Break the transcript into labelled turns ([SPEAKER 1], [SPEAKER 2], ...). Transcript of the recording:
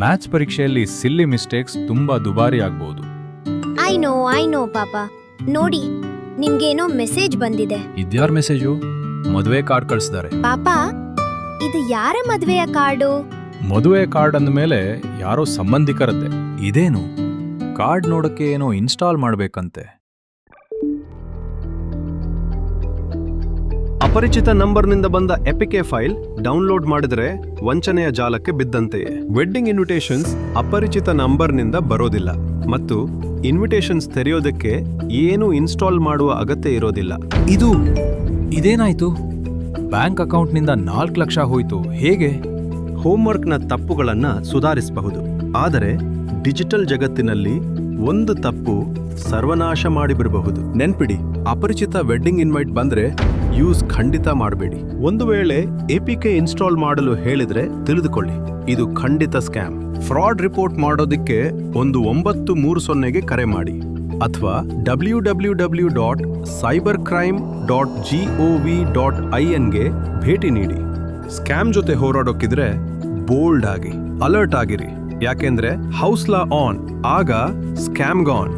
[SPEAKER 1] Maths ಪರೀಕ್ಷೆಯಲ್ಲಿ ಸಿಲ್ಲಿ mistakes ತುಂಬಾ ದುಬಾರಿ ಆಗ್ಬಹುದು.
[SPEAKER 2] ಐ ನೋ ಪಾಪ. ನೋಡಿ, ನಿಮ್ಗೇನೋ ಮೆಸೇಜ್ ಬಂದಿದೆ.
[SPEAKER 1] ಇದ್ಯಾರ ಮೆಸೇಜು? ಮದುವೆ ಕಾರ್ಡ್ ಕಳಿಸಿದ್ದಾರೆ.
[SPEAKER 2] ಪಾಪ, ಇದು ಯಾರ ಮದ್ವೆಯ ಕಾರ್ಡು?
[SPEAKER 1] ಮದುವೆ ಕಾರ್ಡ್ ಅಂದಮೇಲೆ ಯಾರೋ ಸಂಬಂಧಿಕರದ್ದೆ. ಇದೇನು ಕಾರ್ಡ್ ನೋಡಕ್ಕೆ ಏನೋ ಇನ್ಸ್ಟಾಲ್ ಮಾಡ್ಬೇಕಂತೆ.
[SPEAKER 3] ಅಪರಿಚಿತ ನಂಬರ್ನಿಂದ ಬಂದ ಎಪಿಕೆ ಫೈಲ್ ಡೌನ್ಲೋಡ್ ಮಾಡಿದ್ರೆ ವಂಚನೆಯ ಜಾಲಕ್ಕೆ ಬಿದ್ದಂತೆಯೇ. ವೆಡ್ಡಿಂಗ್ ಇನ್ವಿಟೇಷನ್ಸ್ ಅಪರಿಚಿತ ನಂಬರ್ನಿಂದ ಬರೋದಿಲ್ಲ ಮತ್ತು ಇನ್ವಿಟೇಷನ್ಸ್ ತೆರೆಯೋದಕ್ಕೆ ಏನು ಇನ್ಸ್ಟಾಲ್ ಮಾಡುವ ಅಗತ್ಯ ಇರೋದಿಲ್ಲ.
[SPEAKER 1] ಇದೇನಾಯ್ತು? ಬ್ಯಾಂಕ್ ಅಕೌಂಟ್ನಿಂದ 4 ಲಕ್ಷ ಹೋಯ್ತು. ಹೇಗೆ?
[SPEAKER 3] ಹೋಮ್ವರ್ಕ್ನ ತಪ್ಪುಗಳನ್ನು ಸುಧಾರಿಸಬಹುದು, ಆದರೆ ಡಿಜಿಟಲ್ ಜಗತ್ತಿನಲ್ಲಿ ಒಂದು ತಪ್ಪು ಸರ್ವನಾಶ ಮಾಡಿಬಿಡಬಹುದು. ನೆನ್ಪಿಡಿ, ಅಪರಿಚಿತ ವೆಡ್ಡಿಂಗ್ ಇನ್ವೈಟ್ ಬಂದ್ರೆ ಯೂಸ್ ಖಂಡಿತ ಮಾಡಬೇಡಿ. ಒಂದು ವೇಳೆ ಎಪಿಕೆ ಇನ್ಸ್ಟಾಲ್ ಮಾಡಲು ಹೇಳಿದ್ರೆ ತಿಳಿದುಕೊಳ್ಳಿ, ಇದು ಖಂಡಿತ ಸ್ಕ್ಯಾಮ್. ಫ್ರಾಡ್ ರಿಪೋರ್ಟ್ ಮಾಡೋದಕ್ಕೆ ಒಂದು 930ಗೆ ಕರೆ ಮಾಡಿ ಅಥವಾ www.cybercrime.gov.in ಭೇಟಿ ನೀಡಿ. ಸ್ಕ್ಯಾಮ್ ಜೊತೆ ಹೋರಾಡೋಕಿದ್ರೆ ಬೋಲ್ಡ್ ಆಗಿ, ಅಲರ್ಟ್ ಆಗಿರಿ. ಯಾಕೆಂದ್ರೆ ಹೌಸ್ ಲಾ ಆನ್, ಆಗ ಸ್ಕ್ಯಾಮ್ ಗಾನ್.